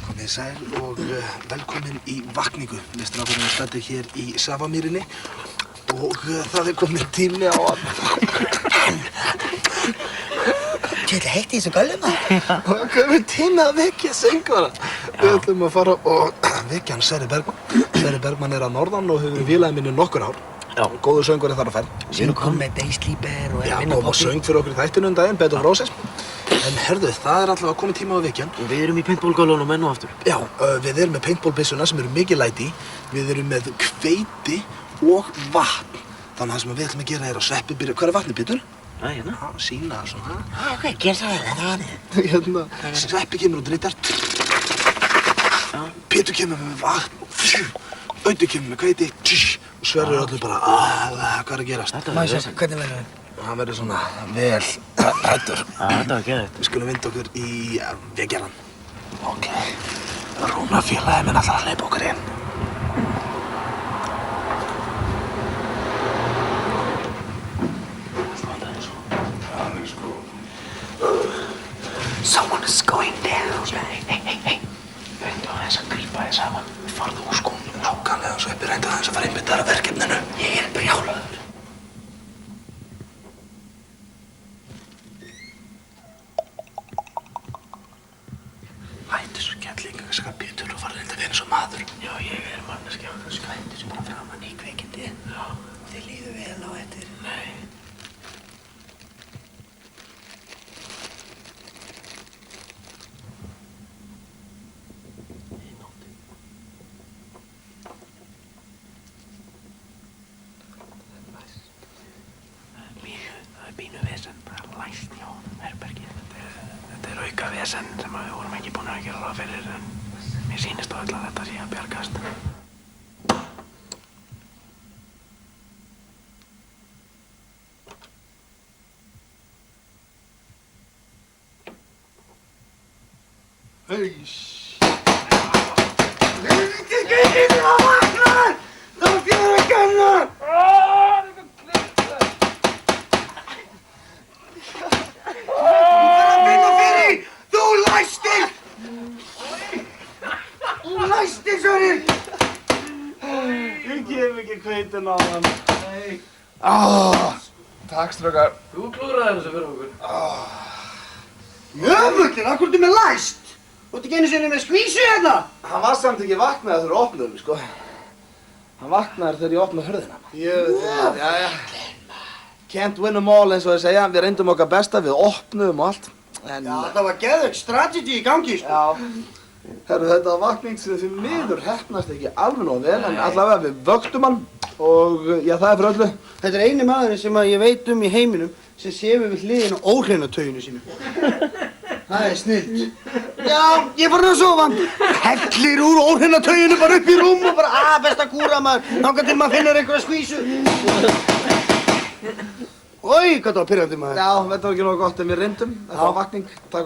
Komið sæl og velkomin í vakningu. Við strákurinn staddir hér í Safamýrinni og það kominn tími á að... Tjóðlega heitt í þessum göllum maður. Og það kominn tími að vekja söngvara. Við ætlum að fara og vekja hann Sverrir Bergmann. Sverrir Bergmann er að norðan og hefur verið félagi minn í nokkur ár. Já. Góður söngvari þar á ferð. Við erum komin með Daysleeper og Já, er minna og söng fyrir okkur í þættinu daginn, Bed of Roses. En herðu, það er allavega komið tíma á að vekja hann. Við erum í paintball-gólunum enn og aftur. Já, við erum með paintball-byssuna sem eru mikið læti. Við erum með hveiti og vatn. Þannig að það sem við ætlum að gera er að Sveppi byrja... Hvað er vatnið, Pétur? Já, hérna. Já, sína það svona. Ok, gerð það vel, þetta var niður. Hérna, Sveppi kemur og drýtar. Pétur kemur með vatn. Auður kemur með hveiti. Og Sverrir öllu bara, hvað er að gerast? Þetta Má var ég sjá, vesen. hvernig verður það? Hann verður svona vel hræddur. Þetta var geðvægt. Við skulum vinda okkur í vekjarann. Ok. Rúnar félagi minn ætlar að hleypa okkur inn. Someone is going down. Hey. Reyndu aðeins að grípa þér saman. Farðu úr skónum. Nákvæmlega, Sveppi, reyndu aðeins að fara einbyttar að verkefninu. Ég er brjálaður. Hættu svo gætlinga, Pétur, og fara reyndu að vera eins og maður. Já, ég er manneskja. Skvættu svo bara framan í kveikindi. Já. Þið líður vel á eftir. Nei. Það er pínu vesen, það er læst hjá honum herbergið. Þetta er auka vesen sem við vorum ekki búin að gera ráð fyrir en mér sýnist á öll að þetta sé að bjargast. Ég gef ekki hveitin á hann. Nei. Takk, strákar. Þú klúðraði þessu fyrir okkur. Jöfullin, akkur ertu með læst? Þú ert ekki einu sinni með skvísu hérna? Hann var samt ekki vaknaður þegar við opnuðum, sko. Hann vaknaður þegar ég opnaði hurðina. Jöfullin, jæja. Can't win 'em all eins og þeir segja. Við reyndum okkar besta, við opnuðum og allt. En... Já, það var geðveik strategy í gangi, sko. Já. Herru, þetta var vakning sem því miður heppnast ekki alveg nóg vel, en allavega við vöktum hann og já, það er fyrir öllu. Þetta er eini maðurinn sem að ég veit um í heiminum sem sefur við hliðina á óhreinatauginu sínu. Það er snillt. Já, ég er farin að sofa. Hellir úr óhreinatauginu bara upp í rúm og bara, best að kúra maður. Þangað til maður finnur einhverja skvísu. Oj, hvað það var pirrandi maður. Já, þetta var ekki nóg gott en við reyndum. Þetta var vakning. Takk.